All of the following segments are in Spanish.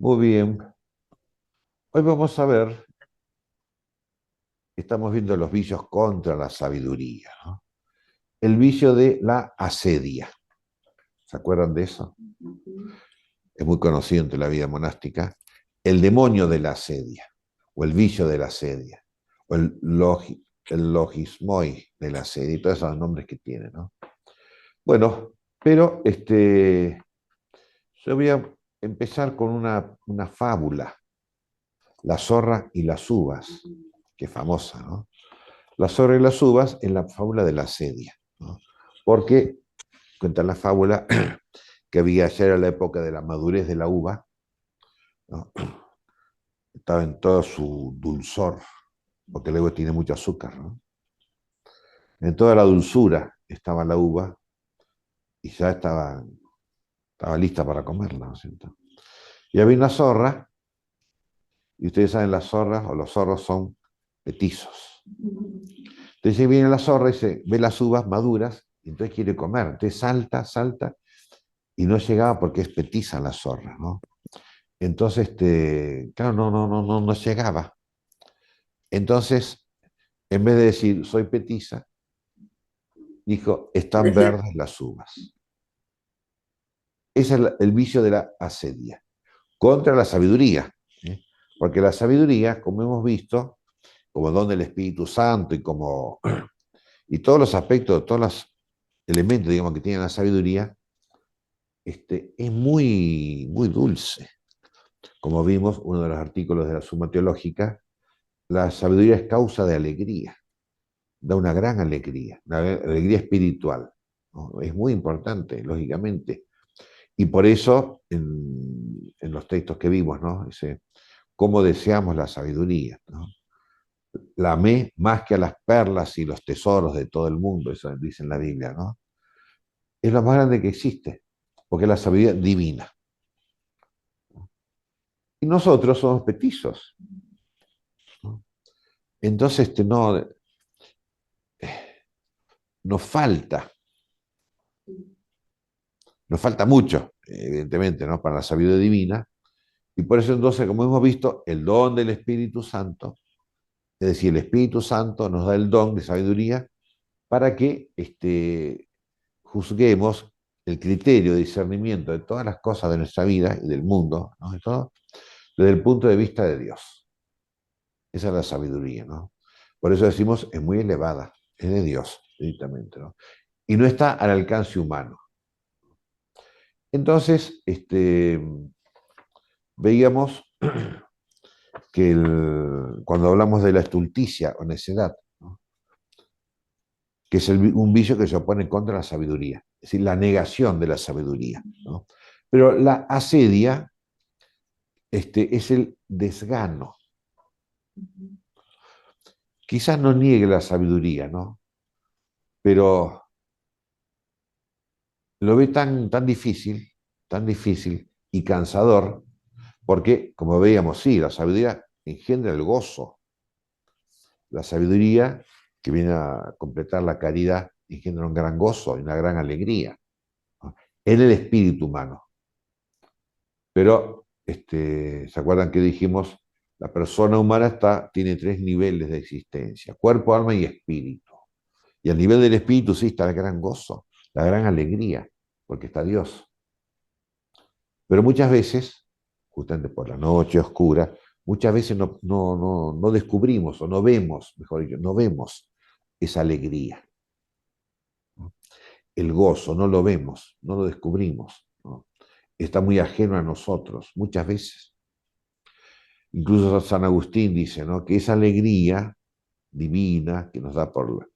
Muy bien. Hoy vamos a ver, estamos viendo los vicios contra la sabiduría, ¿no? El vicio de la asedia. ¿Se acuerdan de eso? Es muy conocido entre la vida monástica. El demonio de la asedia, o el vicio de la asedia, o el logismoi de la asedia, y todos esos nombres que tiene, ¿no? Bueno, pero yo voy a empezar con una fábula, La zorra y las uvas, que es famosa, ¿no? La zorra y las uvas en la fábula de la asedia, ¿no? Porque cuenta la fábula que había ayer a la época de la madurez de la uva, ¿no? Estaba en todo su dulzor, porque luego tiene mucho azúcar, ¿no? En toda la dulzura estaba la uva y ya estaba lista para comerla, ¿no es cierto? Y había una zorra, y ustedes saben, las zorras o los zorros son petizos. Entonces viene la zorra y se ve las uvas maduras, y entonces quiere comer. Entonces salta, salta, y no llegaba porque es petiza la zorra, ¿no? Entonces, claro, no llegaba. Entonces, en vez de decir soy petiza, dijo están verdes las uvas. Ese es el vicio de la asedia, contra la sabiduría, ¿eh? Porque la sabiduría, como hemos visto, como don del Espíritu Santo y todos los aspectos, todos los elementos, digamos, que tiene la sabiduría, es muy, muy dulce. Como vimos, uno de los artículos de la Suma Teológica, la sabiduría es causa de alegría, da una alegría espiritual, ¿no? Es muy importante, lógicamente. Y por eso, en los textos que vimos, ¿no? Dice, ¿cómo deseamos la sabiduría? ¿No? La amé más que a las perlas y los tesoros de todo el mundo, eso dice en la Biblia, ¿no? Es lo más grande que existe, porque es la sabiduría divina. Y nosotros somos petizos, ¿no? Entonces, nos falta, nos falta mucho, evidentemente, ¿no? Para la sabiduría divina. Y por eso entonces, como hemos visto, el don del Espíritu Santo, es decir, el Espíritu Santo nos da el don de sabiduría para que juzguemos el criterio de discernimiento de todas las cosas de nuestra vida y del mundo, ¿no? De todo, desde el punto de vista de Dios. Esa es la sabiduría, ¿no? Por eso decimos, es muy elevada, es de Dios, directamente, ¿no? Y no está al alcance humano. Entonces, veíamos que cuando hablamos de la estulticia o necedad, ¿no? Que es un vicio que se opone contra la sabiduría, es decir, la negación de la sabiduría, ¿no? Pero la asedia es el desgano. Quizás no niegue la sabiduría, ¿no? Pero lo ve tan difícil y cansador, porque, como veíamos, sí, la sabiduría engendra el gozo. La sabiduría, que viene a completar la caridad, engendra un gran gozo y una gran alegría, ¿no? En el espíritu humano. Pero, ¿se acuerdan que dijimos? La persona humana tiene tres niveles de existencia: cuerpo, alma y espíritu. Y al nivel del espíritu sí está el gran gozo, la gran alegría, porque está Dios. Pero muchas veces, justamente por la noche oscura, muchas veces no descubrimos o no vemos, mejor dicho, no vemos esa alegría, ¿no? El gozo, no lo vemos, no lo descubrimos, ¿no? Está muy ajeno a nosotros, muchas veces. Incluso San Agustín dice, ¿no?, que esa alegría divina que nos da por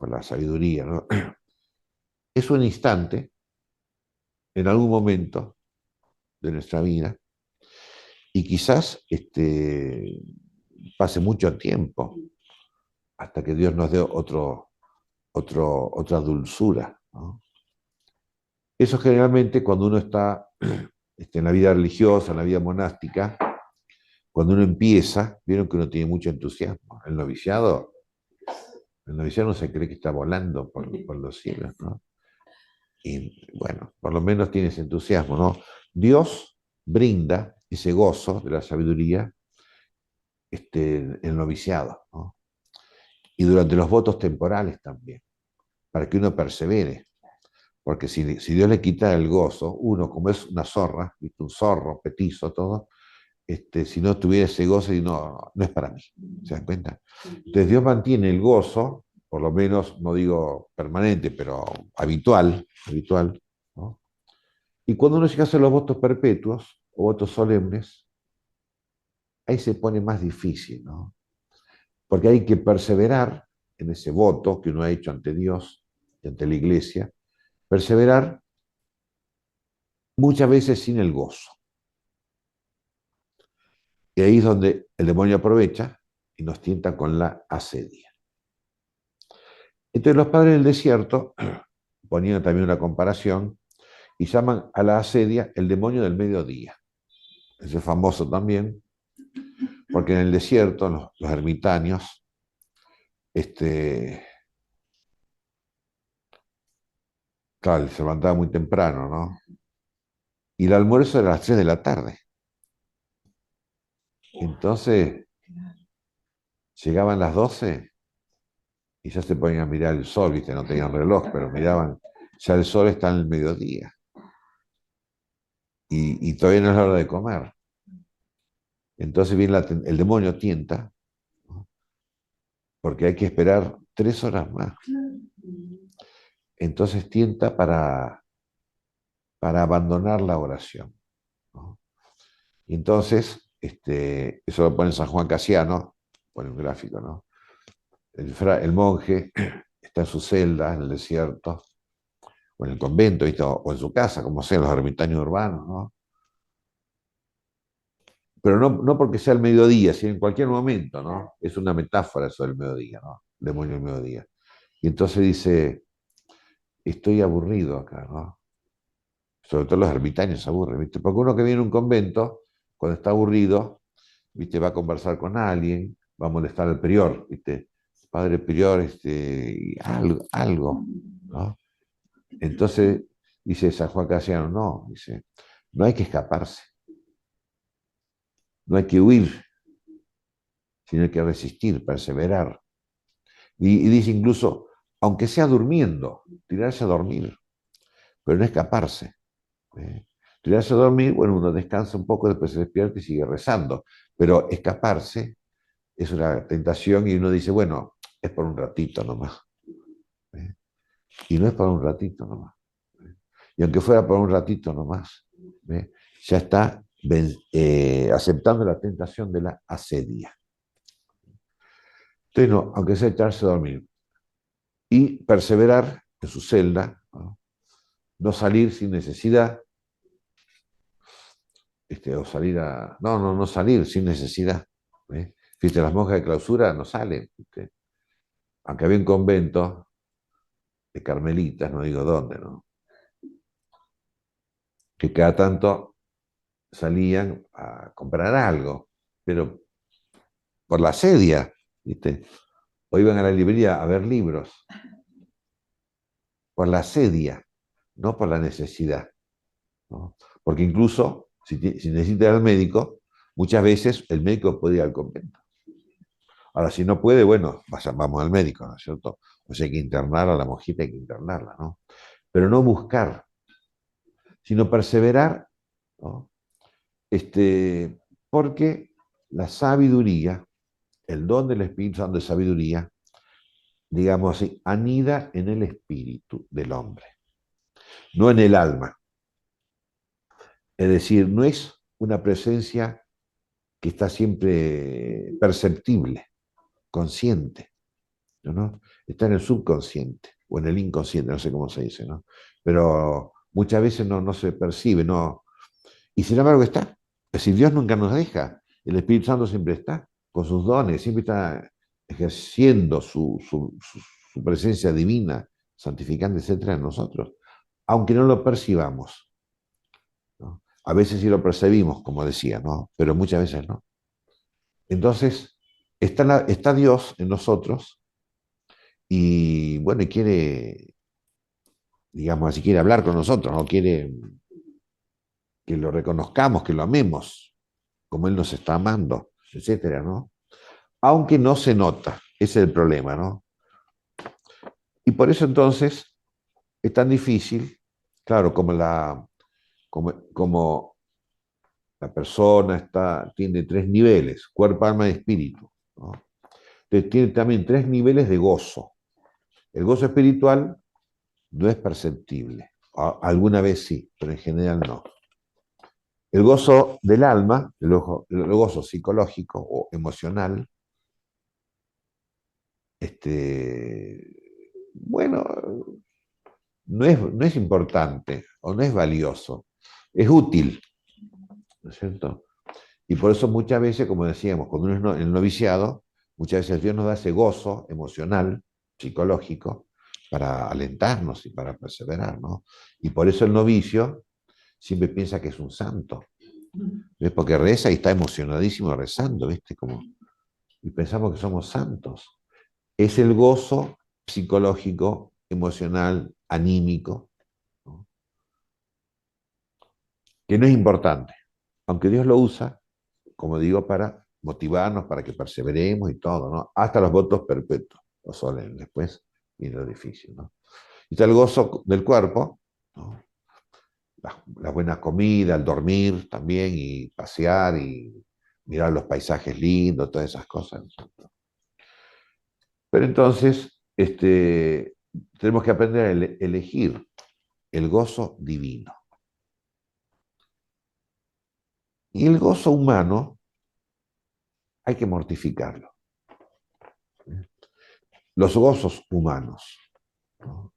la sabiduría, ¿no?, es un instante, en algún momento de nuestra vida, y quizás pase mucho tiempo hasta que Dios nos dé otra dulzura, ¿no? Eso generalmente cuando uno está en la vida religiosa, en la vida monástica, cuando uno empieza, vieron que uno tiene mucho entusiasmo. El noviciado no se cree que está volando por los cielos, ¿no? Y bueno, por lo menos tiene ese entusiasmo, ¿no? Dios brinda ese gozo de la sabiduría, el noviciado, ¿no? Y durante los votos temporales también, para que uno persevere. Porque si Dios le quita el gozo, uno, como es una zorra, ¿viste? Un zorro, petizo, todo, si no tuviera ese gozo, y no es para mí. ¿Se dan cuenta? Entonces Dios mantiene el gozo, por lo menos, no digo permanente, pero habitual, ¿no? Y cuando uno llega a hacer los votos perpetuos o votos solemnes, ahí se pone más difícil, ¿no? Porque hay que perseverar en ese voto que uno ha hecho ante Dios y ante la iglesia, perseverar muchas veces sin el gozo. Y ahí es donde el demonio aprovecha y nos tienta con la asedia. Entonces los padres del desierto ponían también una comparación y llaman a la asedia el demonio del mediodía. Ese es famoso también, porque en el desierto los ermitaños, claro, se levantaba muy temprano, ¿no? Y el almuerzo era a las 3 de la tarde. Entonces llegaban las 12 y ya se ponían a mirar el sol, ¿viste? No tenían reloj, pero miraban, ya el sol está en el mediodía y todavía no es la hora de comer. Entonces viene el demonio tienta, ¿no? Porque hay que esperar 3 horas más. Entonces tienta para abandonar la oración, ¿no? Y entonces, eso lo pone San Juan Casiano, pone un gráfico, ¿no? El monje está en su celda, en el desierto, o en el convento, ¿viste? O en su casa, como sean los ermitaños urbanos, ¿no? Pero no porque sea el mediodía, sino en cualquier momento, ¿no? Es una metáfora eso del mediodía, ¿no? Demonio del mediodía. Y entonces dice, estoy aburrido acá, ¿no? Sobre todo los ermitaños se aburren, ¿viste? Porque uno que viene a un convento, cuando está aburrido, ¿viste? Va a conversar con alguien, va a molestar al prior, ¿viste? Padre prior, algo, ¿no? Entonces, dice San Juan Casiano, no, dice, no hay que escaparse, no hay que huir, sino hay que resistir, perseverar. Y dice incluso, aunque sea durmiendo, tirarse a dormir, pero no escaparse. ¿Eh? Tirarse a dormir, bueno, uno descansa un poco, después se despierta y sigue rezando, pero escaparse es una tentación y uno dice, bueno, es por un ratito nomás. ¿Eh? Y no es por un ratito nomás. ¿Eh? Y aunque fuera por un ratito nomás, ¿eh? Ya está aceptando la tentación de la asedia. Entonces, no, aunque sea echarse a dormir y perseverar en su celda, ¿no? No salir sin necesidad, o salir a... No salir sin necesidad. ¿Eh? Fíjate, las monjas de clausura no salen, ¿viste? Aunque había un convento de carmelitas, no digo dónde, ¿no? Que cada tanto salían a comprar algo, pero por la sedia, ¿viste? O iban a la librería a ver libros, por la sedia, no por la necesidad, ¿no? Porque incluso, si necesita ir al médico, muchas veces el médico puede ir al convento. Ahora, si no puede, bueno, vamos al médico, ¿no es cierto? O sea, hay que internar a la monjita, hay que internarla, ¿no? Pero no buscar, sino perseverar, ¿no? Porque la sabiduría, el don del Espíritu Santo de sabiduría, digamos así, anida en el espíritu del hombre, no en el alma. Es decir, no es una presencia que está siempre perceptible, consciente, ¿no? Está en el subconsciente o en el inconsciente, no sé cómo se dice, ¿no? Pero muchas veces no se percibe, no. Y sin embargo está. Es decir, Dios nunca nos deja. El Espíritu Santo siempre está, con sus dones, siempre está ejerciendo su presencia divina, santificante, etcétera, en nosotros, aunque no lo percibamos, ¿no? A veces sí lo percibimos, como decía, ¿no? Pero muchas veces no. Entonces, está Dios en nosotros y, bueno, y quiere, digamos así, quiere hablar con nosotros, ¿no? Quiere que lo reconozcamos, que lo amemos. como Él nos está amando, etcétera, ¿no? Aunque no se nota, ese es el problema, ¿no? Y por eso entonces es tan difícil, claro, como la persona tiene tres niveles, cuerpo, alma y espíritu, ¿no? Entonces tiene también tres niveles de gozo. El gozo espiritual no es perceptible. Alguna vez sí, pero en general no. El gozo del alma, el gozo psicológico o emocional, bueno, no es importante o no es valioso, es útil, ¿no es cierto? Y por eso muchas veces, como decíamos, cuando uno es en el noviciado, muchas veces Dios nos da ese gozo emocional, psicológico, para alentarnos y para perseverar, ¿no? Y por eso el novicio siempre piensa que es un santo, ¿ves? Porque reza y está emocionadísimo rezando, ¿viste? Y pensamos que somos santos. Es el gozo psicológico, emocional, anímico, ¿no? Que no es importante, aunque Dios lo usa, como digo, para motivarnos, para que perseveremos y todo, ¿no? Hasta los votos perpetuos, o solemnes. Después viene lo difícil, ¿no? Y está el gozo del cuerpo, ¿no? La buena comida, el dormir también, y pasear, y mirar los paisajes lindos, todas esas cosas, ¿no? Pero entonces, tenemos que aprender a elegir el gozo divino. Y el gozo humano hay que mortificarlo. Los gozos humanos, ¿no?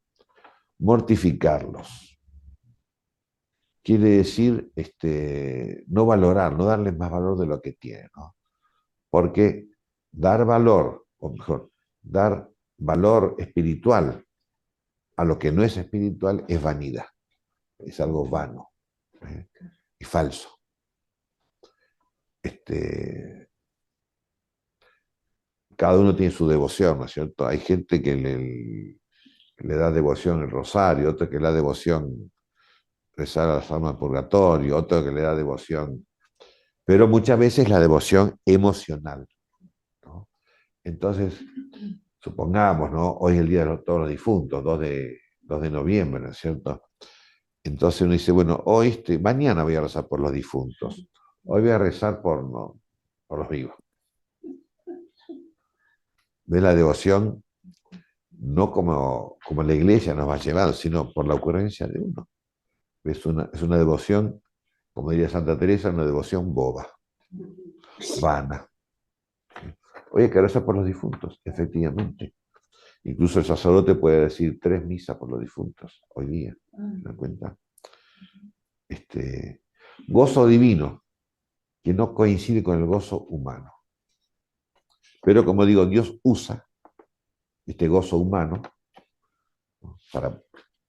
Mortificarlos. Quiere decir no valorar, no darles más valor de lo que tienen, ¿no? Porque dar valor, o mejor, dar valor espiritual a lo que no es espiritual es vanidad, es algo vano, ¿eh? Y falso. Cada uno tiene su devoción, ¿no es cierto? Hay gente que le da devoción el rosario, otro que le da devoción rezar a las almas del purgatorio, otro que le da devoción, pero muchas veces la devoción emocional, ¿no? Entonces, supongamos, ¿no? Hoy es el Día de todos los difuntos, 2 de noviembre, ¿no es cierto? Entonces uno dice, bueno, mañana voy a rezar por los difuntos, hoy voy a rezar no, por los vivos. De la devoción, no como la iglesia nos va llevando, sino por la ocurrencia de uno. Es una devoción, como diría Santa Teresa, una devoción boba, vana. Oye, que reza por los difuntos, efectivamente. Incluso el sacerdote puede decir 3 misas por los difuntos hoy día. ¿Se dan cuenta? Gozo divino, que no coincide con el gozo humano. Pero como digo, Dios usa este gozo humano, ¿no? Para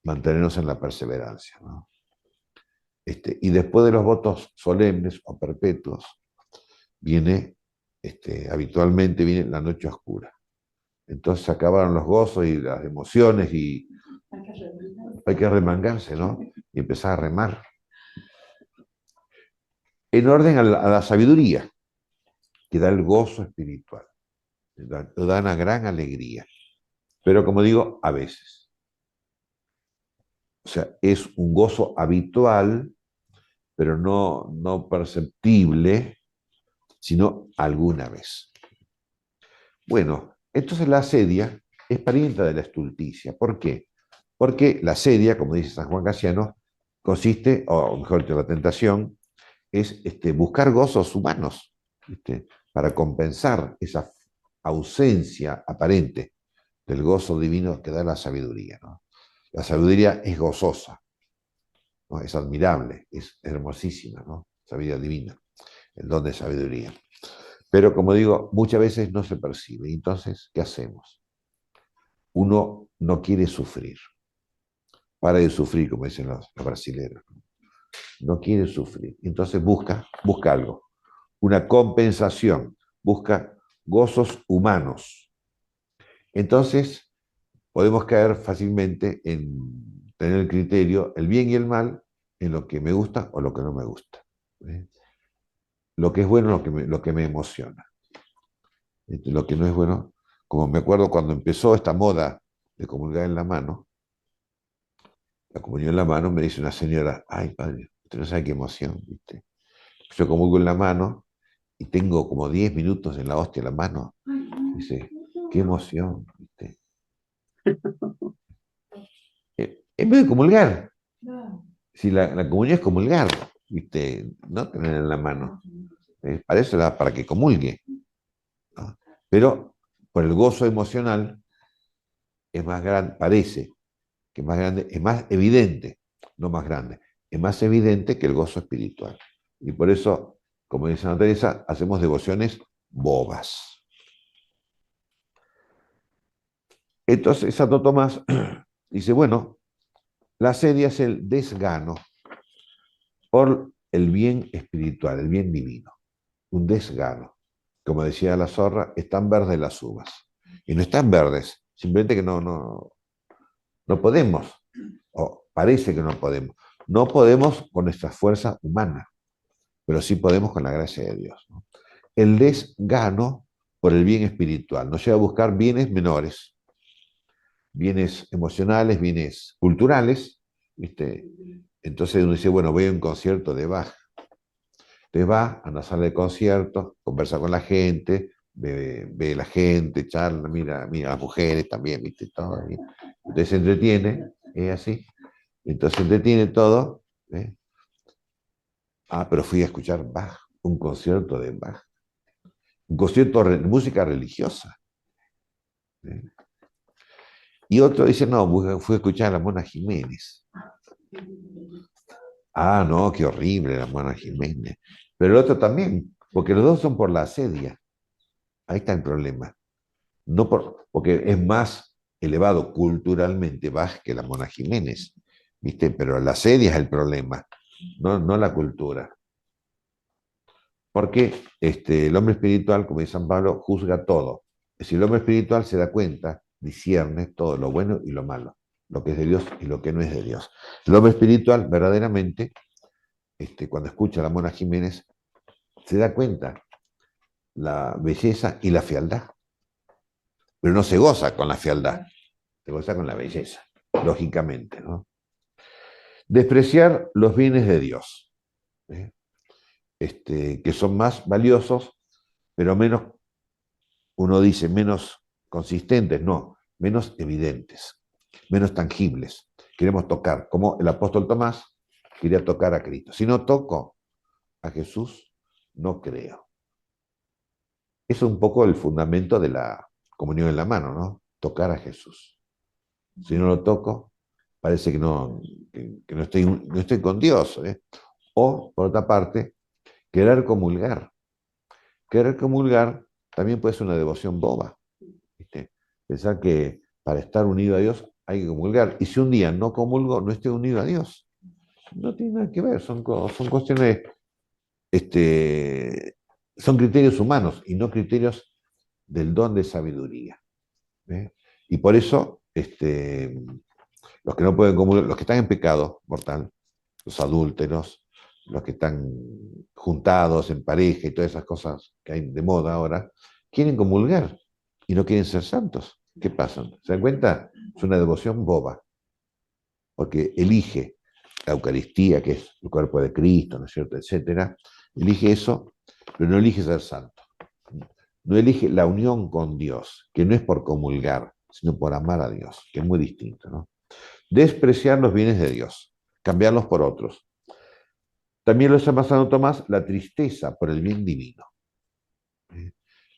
mantenernos en la perseverancia, ¿no? Y después de los votos solemnes o perpetuos, habitualmente viene la noche oscura. Entonces se acabaron los gozos y las emociones y hay que remangarse, ¿no? Y empezar a remar. En orden a la sabiduría, que da el gozo espiritual, da una gran alegría. Pero como digo, a veces. O sea, es un gozo habitual, pero no perceptible, sino alguna vez. Bueno, entonces la asedia es parienta de la estulticia. ¿Por qué? Porque la asedia, como dice San Juan Casiano, consiste, o mejor dicho, la tentación, es buscar gozos humanos, ¿viste? Para compensar esa ausencia aparente del gozo divino que da la sabiduría, ¿no? La sabiduría es gozosa, ¿no? Es admirable, es hermosísima, ¿no? Sabiduría divina, el don de sabiduría. Pero como digo, muchas veces no se percibe. Entonces, ¿qué hacemos? Uno no quiere sufrir. Para de sufrir, como dicen los brasileños. No quiere sufrir. Entonces busca algo. Una compensación. Busca gozos humanos. Entonces, podemos caer fácilmente en tener el criterio, el bien y el mal, en lo que me gusta o lo que no me gusta, ¿eh? lo que es bueno, lo que me emociona. Lo que no es bueno, como me acuerdo cuando empezó esta moda de comulgar en la mano, la comunión en la mano, me dice una señora, ay padre, usted no sabe qué emoción, ¿viste? Yo comulgo en la mano y tengo como 10 minutos en la hostia en la mano. Dice, qué emoción, ¿viste? En vez de comulgar, si la comunión es comulgar, ¿viste? No tener en la mano. Para eso era para que comulgue, ¿no? Pero por el gozo emocional es más grande, parece que es más grande, es más evidente, no más grande, es más evidente que el gozo espiritual. Y por eso, como dice Santa Teresa, hacemos devociones bobas. Entonces, Santo Tomás dice, bueno, la sedia es el desgano por el bien espiritual, el bien divino, un desgano. Como decía la zorra, están verdes las uvas. Y no están verdes, simplemente que no podemos, o parece que no podemos. No podemos con nuestra fuerza humana, pero sí podemos con la gracia de Dios, ¿no? El desgano por el bien espiritual nos lleva a buscar bienes menores, bienes emocionales, bienes culturales, ¿viste? Entonces uno dice, bueno, voy a un concierto de Bach. Entonces va a una sala de conciertos, conversa con la gente, ve la gente, charla, mira a las mujeres también, ¿viste? Todo ahí. Entonces se entretiene, es así. Entonces se entretiene todo, ¿eh? Ah, pero fui a escuchar Bach, un concierto de Bach, un concierto de música religiosa, ¿eh? Y otro dice, no, fui a escuchar a la Mona Jiménez. Ah, no, qué horrible la Mona Jiménez. Pero el otro también, porque los dos son por la asedia. Ahí está el problema. No porque es más elevado culturalmente Bach que la Mona Jiménez, ¿viste? Pero la asedia es el problema, no la cultura. Porque el hombre espiritual, como dice San Pablo, juzga todo. Es decir, el hombre espiritual se da cuenta, discierne todo lo bueno y lo malo, lo que es de Dios y lo que no es de Dios. El hombre espiritual, verdaderamente, cuando escucha a la Mona Jiménez, se da cuenta la belleza y la fealdad, pero no se goza con la fealdad, se goza con la belleza, lógicamente, ¿no? Despreciar los bienes de Dios, ¿eh? Que son más valiosos, pero menos, uno dice, menos consistentes, no, menos evidentes, menos tangibles. Queremos tocar, como el apóstol Tomás quería tocar a Cristo. Si no toco a Jesús, no creo. Eso es un poco el fundamento de la comunión en la mano, ¿no? Tocar a Jesús. Si no lo toco, parece que no estoy con Dios, ¿eh? O, por otra parte, querer comulgar. Querer comulgar también puede ser una devoción boba, ¿viste? Pensar que para estar unido a Dios hay que comulgar. Y si un día no comulgo, no estoy unido a Dios. No tiene nada que ver, son cuestiones, este, son criterios humanos y no criterios del don de sabiduría, ¿eh? Y por eso, los que no pueden comulgar, los que están en pecado mortal, los adúlteros, los que están juntados en pareja y todas esas cosas que hay de moda ahora, quieren comulgar y no quieren ser santos. ¿Qué pasa? ¿Se dan cuenta? Es una devoción boba, porque elige la Eucaristía, que es el cuerpo de Cristo, ¿no es cierto?, etcétera, elige eso, pero no elige ser santo. No elige la unión con Dios, que no es por comulgar, sino por amar a Dios, que es muy distinto, ¿no? Despreciar los bienes de Dios, cambiarlos por otros. También lo llama Santo Tomás la tristeza por el bien divino, ¿eh?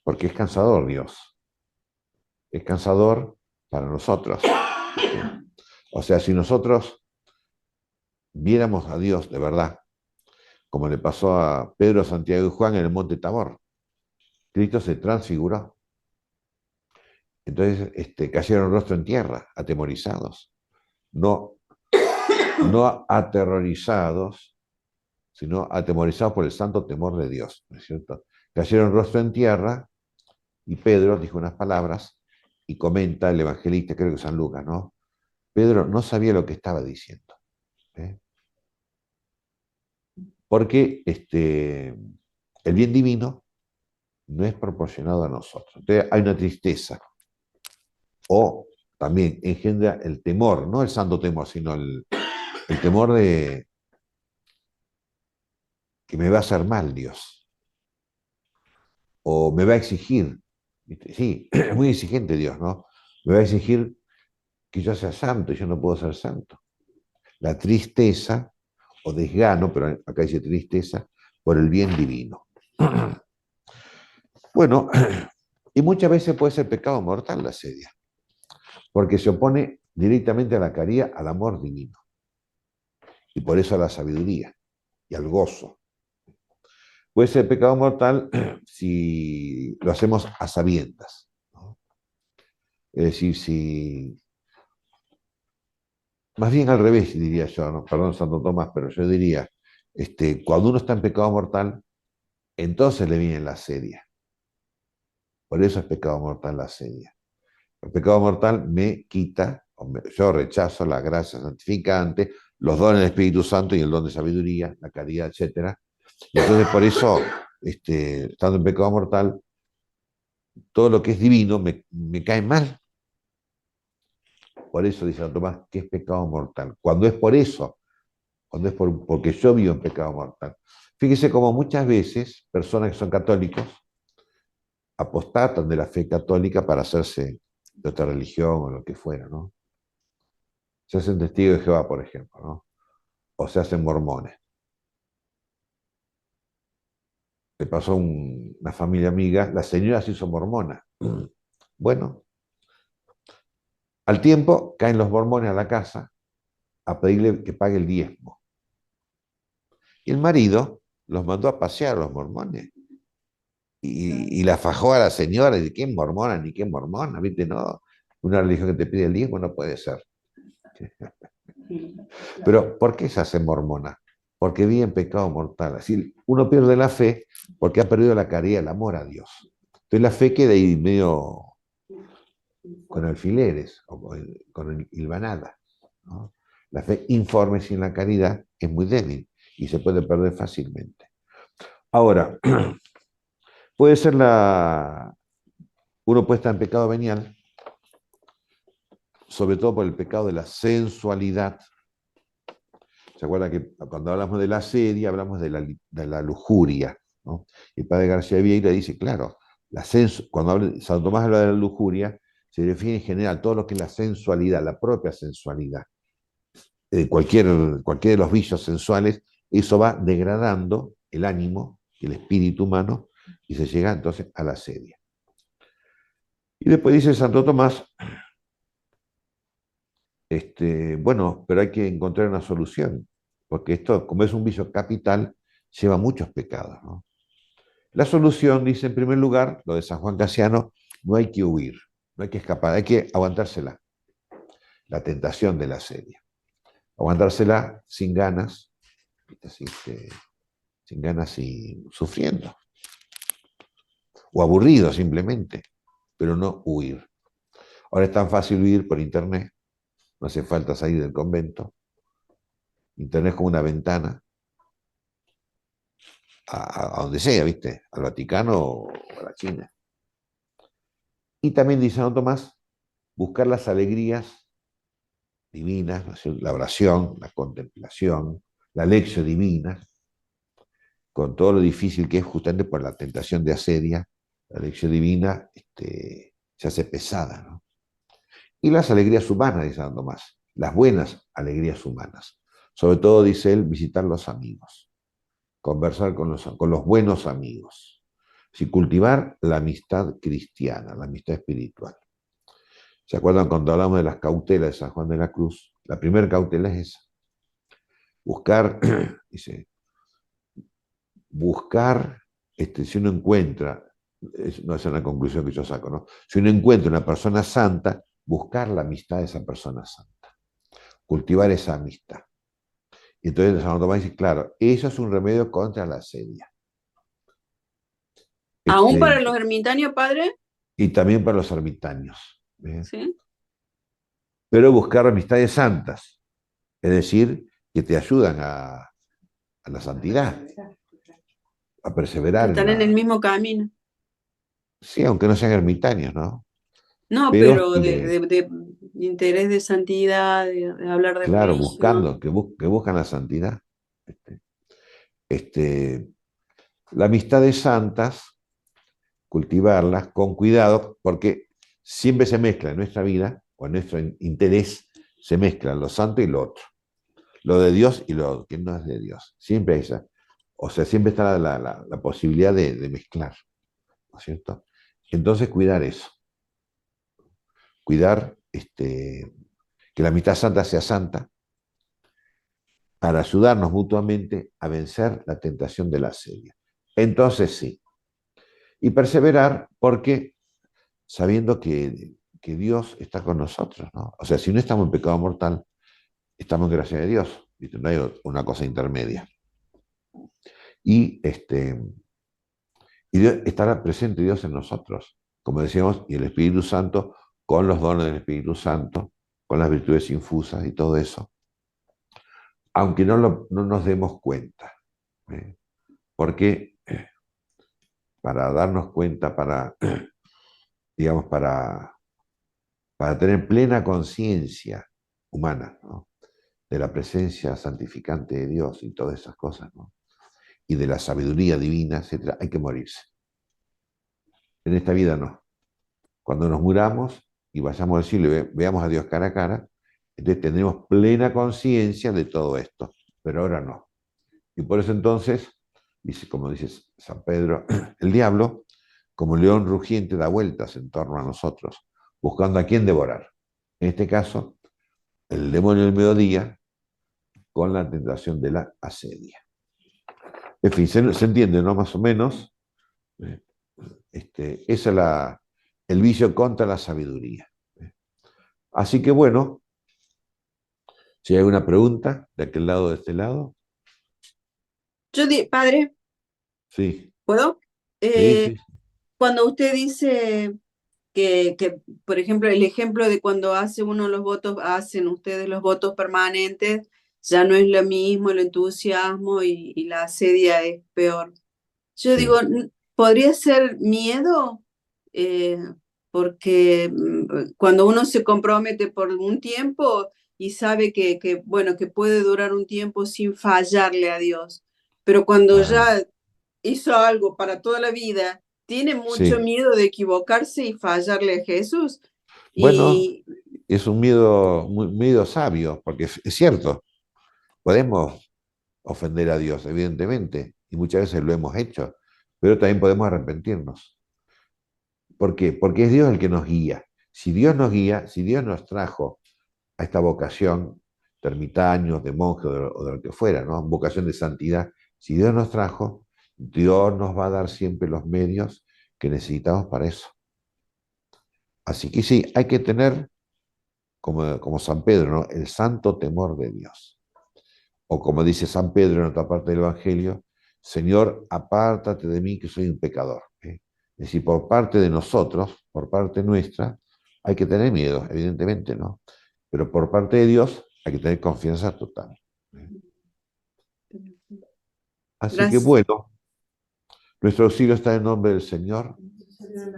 Porque es cansador Dios, es cansador para nosotros, ¿eh? O sea, si nosotros viéramos a Dios de verdad, como le pasó a Pedro, Santiago y Juan en el monte Tabor, Cristo se transfiguró. Entonces cayeron rostro en tierra, atemorizados, no, no aterrorizados, sino atemorizados por el santo temor de Dios, ¿no es cierto? Cayeron rostro en tierra y Pedro dijo unas palabras y comenta el evangelista, creo que San Lucas, ¿no? Pedro no sabía lo que estaba diciendo, ¿eh? Porque el bien divino no es proporcionado a nosotros. Entonces hay una tristeza. O también engendra el temor, no el santo temor, sino el temor de que me va a hacer mal Dios. O me va a exigir. ¿Viste? Sí, es muy exigente Dios, ¿no? Me va a exigir que yo sea santo y yo no puedo ser santo. La tristeza o desgano, pero acá dice tristeza, por el bien divino. Bueno, y muchas veces puede ser pecado mortal la asedia, porque se opone directamente a la caridad, al amor divino, y por eso a la sabiduría y al gozo. Puede ser pecado mortal si lo hacemos a sabiendas, ¿no? Es decir, si... Más bien al revés, diría yo, ¿no? Perdón, Santo Tomás, pero yo diría, cuando uno está en pecado mortal, entonces le viene la asedia. Por eso es pecado mortal la asedia. El pecado mortal me quita, yo rechazo la gracia santificante, los dones del Espíritu Santo y el don de sabiduría, la caridad, etcétera. Y entonces por eso, estando en pecado mortal, todo lo que es divino me cae mal. Por eso dice Santo Tomás que es pecado mortal. Cuando es por eso, cuando es porque yo vivo en pecado mortal. Fíjese como muchas veces personas que son católicos apostatan de la fe católica para hacerse de otra religión o lo que fuera, ¿no? Se hacen testigos de Jehová, por ejemplo, ¿no? O se hacen mormones. Le pasó a una familia amiga, la señora se hizo mormona. Bueno, al tiempo caen los mormones a la casa a pedirle que pague el diezmo. Y el marido los mandó a pasear a los mormones. Y la fajó a la señora, y dice, ¿qué mormona ni qué mormona? ¿Viste? No, una religión que te pide el diezmo no puede ser. Pero ¿por qué se hace mormona? Porque vive en pecado mortal. Así uno pierde la fe porque ha perdido la caridad, el amor a Dios. Entonces la fe queda ahí medio con alfileres o con hilvanada, ¿no? La fe informe sin la caridad es muy débil y se puede perder fácilmente. Ahora, puede ser uno puede estar en pecado venial, sobre todo por el pecado de la sensualidad. ¿Se acuerdan que cuando hablamos de la asedia hablamos de la lujuria, ¿no? El padre García Vieira dice, claro, cuando San Tomás habla de la lujuria, se define en general todo lo que es la sensualidad, la propia sensualidad. Cualquier de los vicios sensuales, eso va degradando el ánimo, el espíritu humano, y se llega entonces a la asedia. Y después dice Santo Tomás, bueno, pero hay que encontrar una solución, porque esto, como es un vicio capital, lleva muchos pecados, ¿no? La solución, dice en primer lugar, lo de San Juan Casiano, no hay que huir, no hay que escapar, hay que aguantársela, la tentación de la asedia. Aguantársela sin ganas, así, sin ganas y sufriendo, o aburrido simplemente, pero no huir. Ahora es tan fácil huir por internet, no hace falta salir del convento. Internet es como una ventana a donde sea, ¿viste? Al Vaticano o a la China. Y también dice Santo Tomás, buscar las alegrías divinas, ¿no es cierto? La oración, la contemplación, la lección divina, con todo lo difícil que es justamente por la tentación de asedia, la lección divina se hace pesada, ¿no? Y las alegrías humanas, dice Santo Tomás, las buenas alegrías humanas. Sobre todo, dice él, visitar los amigos, conversar con los buenos amigos. Si cultivar la amistad cristiana, la amistad espiritual. ¿Se acuerdan cuando hablamos de las cautelas de San Juan de la Cruz? La primera cautela es esa. Buscar, dice, buscar, si uno encuentra, no es una conclusión que yo saco, ¿no? Si uno encuentra una persona santa, buscar la amistad de esa persona santa. Cultivar esa amistad. Y entonces Santo Tomás dice, claro, eso es un remedio contra la asedia. ¿Aún Este, para los ermitaños, padre? y también para los ermitaños. ¿Eh? Sí. Pero buscar amistades santas, es decir, que te ayudan a la santidad. a que perseverar en están en el la... mismo camino. Sí, aunque no sean ermitaños, ¿no? No, Pero pero de interés de santidad, de hablar de claro, religión. buscando, que buscan la santidad. Este, este, la amistad de santas, cultivarlas con cuidado, porque siempre se mezcla en nuestra vida, o en nuestro interés, se mezclan lo santo y lo otro. Lo de Dios y lo que no es de Dios. Siempre hay esa. O sea, siempre está la posibilidad de mezclar, ¿no es cierto? Entonces, cuidar eso. Cuidar que la amistad santa sea santa para ayudarnos mutuamente a vencer la tentación de la asedia. Entonces, sí. Y perseverar porque sabiendo que Dios está con nosotros, ¿no? O sea, si no estamos en pecado mortal, estamos en gracia de Dios. ¿Viste? No hay una cosa intermedia. Y, y Dios, estará presente Dios en nosotros, como decíamos, y el Espíritu Santo con los dones del Espíritu Santo, con las virtudes infusas y todo eso, aunque no nos demos cuenta. ¿Eh? Porque para darnos cuenta, digamos, para tener plena conciencia humana, ¿no? De la presencia santificante de Dios y todas esas cosas, ¿no? Y de la sabiduría divina, etcétera, hay que morirse. En esta vida no. Cuando nos muramos y vayamos al cielo y veamos a Dios cara a cara, entonces tendremos plena conciencia de todo esto, pero ahora no. Y por eso entonces, dice, como dice San Pedro, el diablo, como león rugiente, da vueltas en torno a nosotros, buscando a quién devorar. En este caso, el demonio del mediodía con la tentación de la asedia. En fin, se entiende, ¿no? Más o menos. Eh, esa es el vicio contra la sabiduría. Así que bueno, si hay una pregunta de aquel lado, de este lado, Padre, sí, ¿puedo? sí, Eh, sí, Cuando usted dice por ejemplo, el ejemplo de cuando hace uno los votos, hacen ustedes los votos permanentes, ya no es lo mismo el entusiasmo y la asedia es peor. Yo digo, sí. ¿podría ser miedo? Eh, Porque cuando uno se compromete por un tiempo y sabe bueno, que puede durar un tiempo sin fallarle a Dios, pero cuando Ah, ya hizo algo para toda la vida, tiene mucho sí. miedo de equivocarse y fallarle a Jesús. Bueno, Y es un miedo, miedo sabio, porque es cierto, podemos ofender a Dios, evidentemente, y muchas veces lo hemos hecho, pero también podemos arrepentirnos. ¿Por qué? Porque es Dios el que nos guía. Si Dios nos guía, si Dios nos trajo a esta vocación de ermitaños, de monjes o de lo que fuera, ¿no? Vocación de santidad, si Dios nos trajo, Dios nos va a dar siempre los medios que necesitamos para eso. Así que sí, hay que tener, como San Pedro, ¿no? El santo temor de Dios. O como dice San Pedro en otra parte del Evangelio, Señor, apártate de mí que soy un pecador. ¿Eh? Es decir, por parte de nosotros, por parte nuestra, hay que tener miedo, evidentemente, ¿no? Pero por parte de Dios hay que tener confianza total. ¿Eh? Así que gracias, bueno, nuestro auxilio está en nombre del Señor,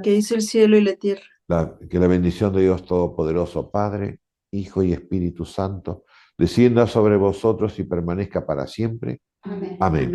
que hizo el cielo y la tierra. que la bendición de Dios Todopoderoso, Padre, Hijo y Espíritu Santo, descienda sobre vosotros y permanezca para siempre. Amén. Amén.